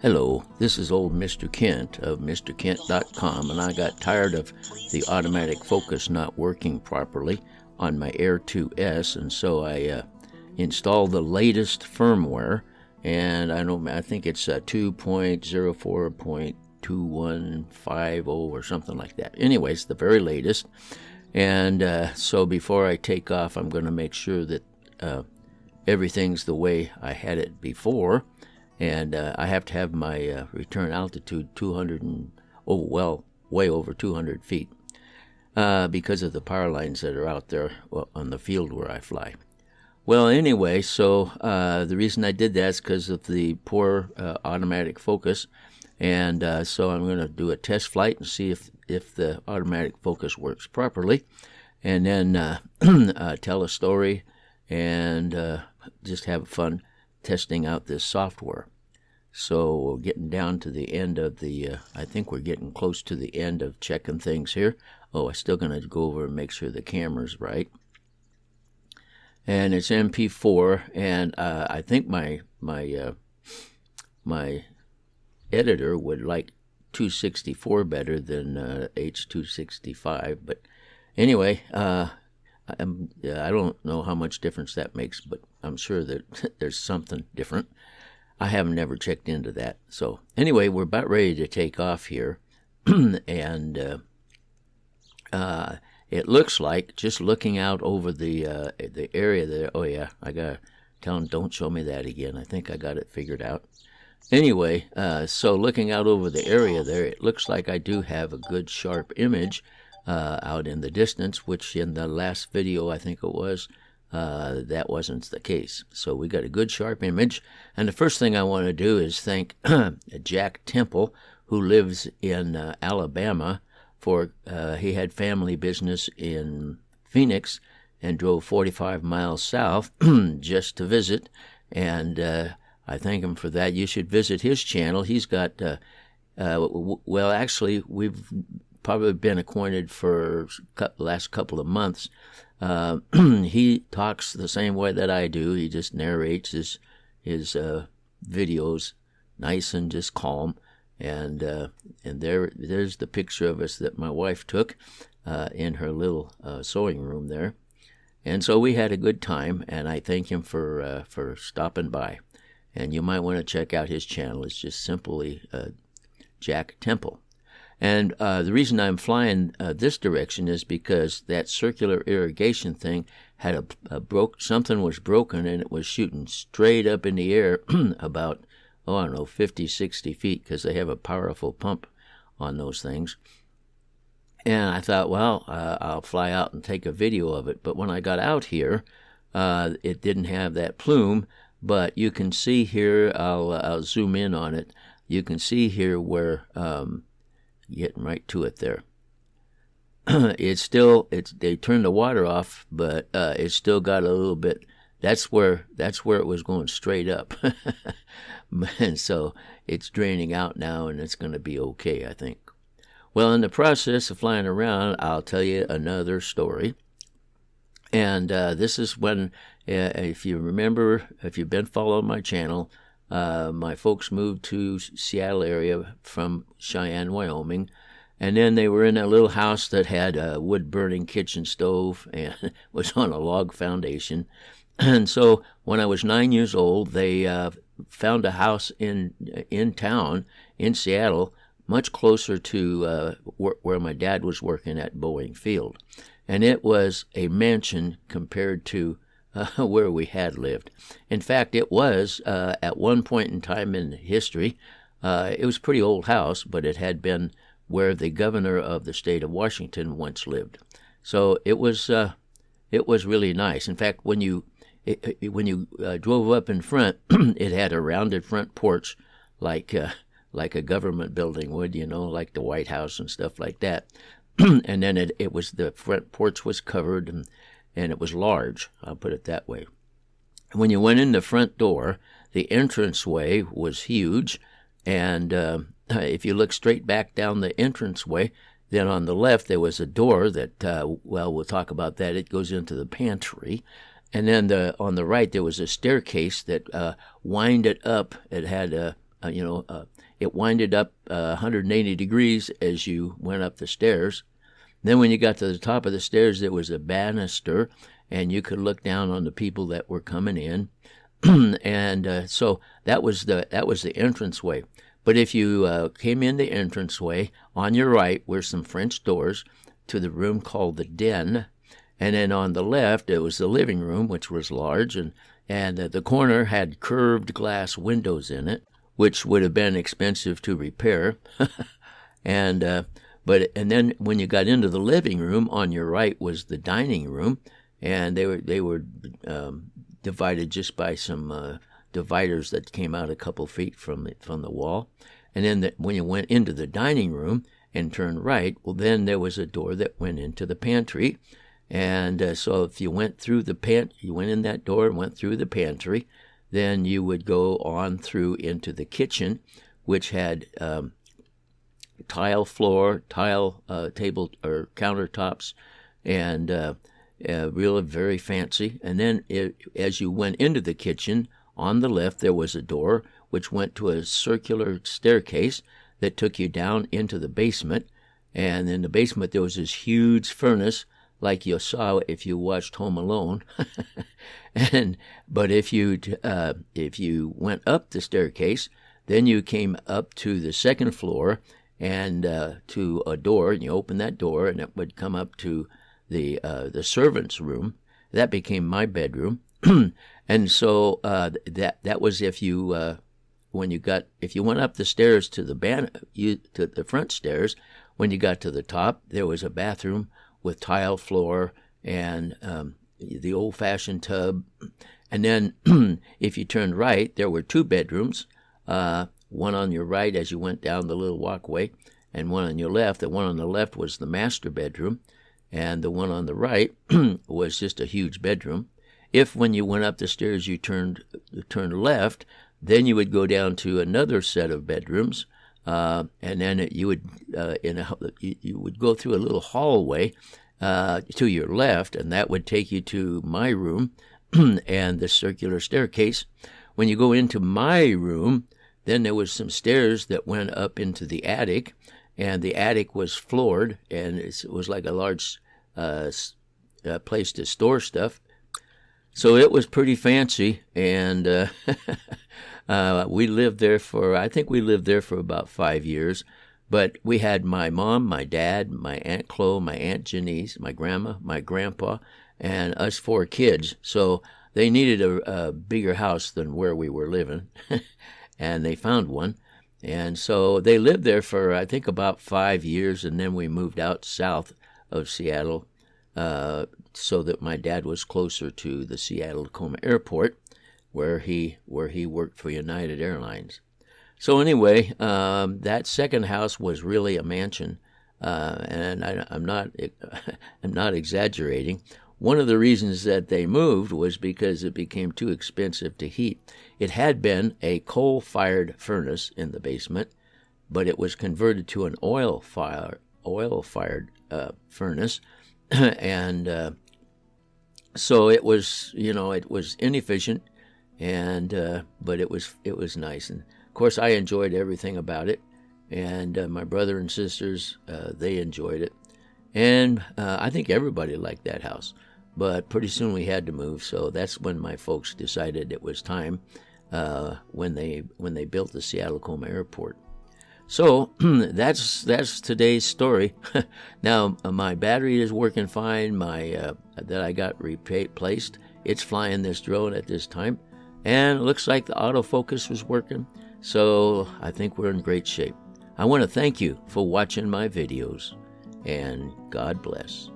Hello, this is old Mr. Kent of MrKent.com, and I got tired of the automatic focus not working properly on my Air 2S, and so I installed the latest firmware, and I think it's 2.04.2150 or something like that. Anyways, the very latest, and so before I take off, I'm going to make sure that everything's the way I had it before. And I have to have my return altitude way over 200 feet because of the power lines that are out there on the field where I fly. Well, anyway, so the reason I did that is because of the poor automatic focus, and so I'm going to do a test flight and see if the automatic focus works properly, and then tell a story and just have fun testing out this software. So we're getting down to the end of the, I think we're getting close to the end of checking things here. Oh, I'm still going to go over and make sure the camera's right. And it's MP4, and I think my editor would like 264 better than H265. But anyway, I don't know how much difference that makes, but I'm sure that there's something different. I have never checked into that. So anyway, we're about ready to take off here, and it looks like, just looking out over the area there. Oh yeah, I gotta tell them don't show me that again. I think I got it figured out. Anyway, so looking out over the area there, it looks like I do have a good sharp image out in the distance, which in the last video I think it was. That wasn't the case. So we got a good sharp image, and the first thing I want to do is thank Jack Temple, who lives in Alabama, for he had family business in Phoenix and drove 45 miles south just to visit, and I thank him for that. You should visit his channel. He's got well, actually, we've probably been acquainted for the last couple of months. He talks the same way that I do. He just narrates his videos nice and just calm, and there's the picture of us that my wife took in her little sewing room there, and so we had a good time, and I thank him for stopping by, and you might want to check out his channel. It's just simply Jack Temple. And the reason I'm flying this direction is because that circular irrigation thing had something was broken, and it was shooting straight up in the air about, I don't know, 50, 60 feet, because they have a powerful pump on those things. And I thought, well, I'll fly out and take a video of it. But when I got out here, it didn't have that plume. But you can see here, I'll zoom in on it. You can see here where... getting right to it there. They turned the water off, but it's still got a little bit. That's where it was going straight up, and so it's draining out now, and it's going to be okay, I think. Well, in the process of flying around, I'll tell you another story. And this is when, if you remember, if you've been following my channel. My folks moved to Seattle area from Cheyenne, Wyoming, and then they were in a little house that had a wood-burning kitchen stove and was on a log foundation. And so when I was 9 years old, they found a house in town, in Seattle, much closer to where my dad was working at Boeing Field. And it was a mansion compared to where we had lived. In fact, it was, at one point in time in history, it was a pretty old house, but it had been where the governor of the state of Washington once lived. So it was really nice. In fact, when you drove up in front, it had a rounded front porch, like a government building would, like the White House and stuff like that. And then it was, the front porch was covered, and it was large, I'll put it that way. When you went in the front door, the entranceway was huge, and if you look straight back down the entranceway, then on the left there was a door that, we'll talk about that. It goes into the pantry, And then on the right, there was a staircase that winded up. It had it winded up 180 degrees as you went up the stairs. Then when you got to the top of the stairs, there was a banister, and you could look down on the people that were coming in. And so that was the entranceway. But if you came in the entranceway, on your right were some French doors to the room called the den. And then on the left, it was the living room, which was large, and the corner had curved glass windows in it, which would have been expensive to repair. And then when you got into the living room, on your right was the dining room, and they were divided just by some dividers that came out a couple feet from the wall. And then when you went into the dining room and turned right, well, then there was a door that went into the pantry. And so if you went through you went in that door and went through the pantry, then you would go on through into the kitchen, which had tile floor, tile table or countertops, and really very fancy. And then as you went into the kitchen, on the left there was a door which went to a circular staircase that took you down into the basement. And in the basement there was this huge furnace, like you saw if you watched Home Alone. But if you went up the staircase, then you came up to the second floor and to a door, and you opened that door, and it would come up to the servants' room. That became my bedroom. And so that was if you went up the stairs to the front stairs. When you got to the top, there was a bathroom with tile floor and the old-fashioned tub. And then if you turned right, there were two bedrooms, one on your right as you went down the little walkway, and one on your left. The one on the left was the master bedroom, and the one on the right was just a huge bedroom. If when you went up the stairs you turned left, then you would go down to another set of bedrooms, and then you would go through a little hallway to your left, and that would take you to my room and the circular staircase. When you go into my room, then there was some stairs that went up into the attic, and the attic was floored, and it was like a large place to store stuff. So it was pretty fancy, and we lived there for about 5 years. But we had my mom, my dad, my Aunt Chloe, my Aunt Janice, my grandma, my grandpa, and us 4 kids. So they needed a bigger house than where we were living, and they found one. And so they lived there for, I think, about 5 years, and then we moved out south of Seattle so that my dad was closer to the Seattle-Tacoma Airport, where he worked for United Airlines. So anyway, that second house was really a mansion, and I'm not exaggerating. One of the reasons that they moved was because it became too expensive to heat. It had been a coal-fired furnace in the basement, but it was converted to an oil-fired furnace, and so it was inefficient, and but it was nice. And of course, I enjoyed everything about it, and my brother and sisters, they enjoyed it. And I think everybody liked that house. But pretty soon we had to move, so that's when my folks decided it was time when they built the Seattle-Tacoma Airport. So that's today's story. Now my battery is working fine. That I got replaced. It's flying this drone at this time, and it looks like the autofocus was working. So I think we're in great shape. I want to thank you for watching my videos, and God bless.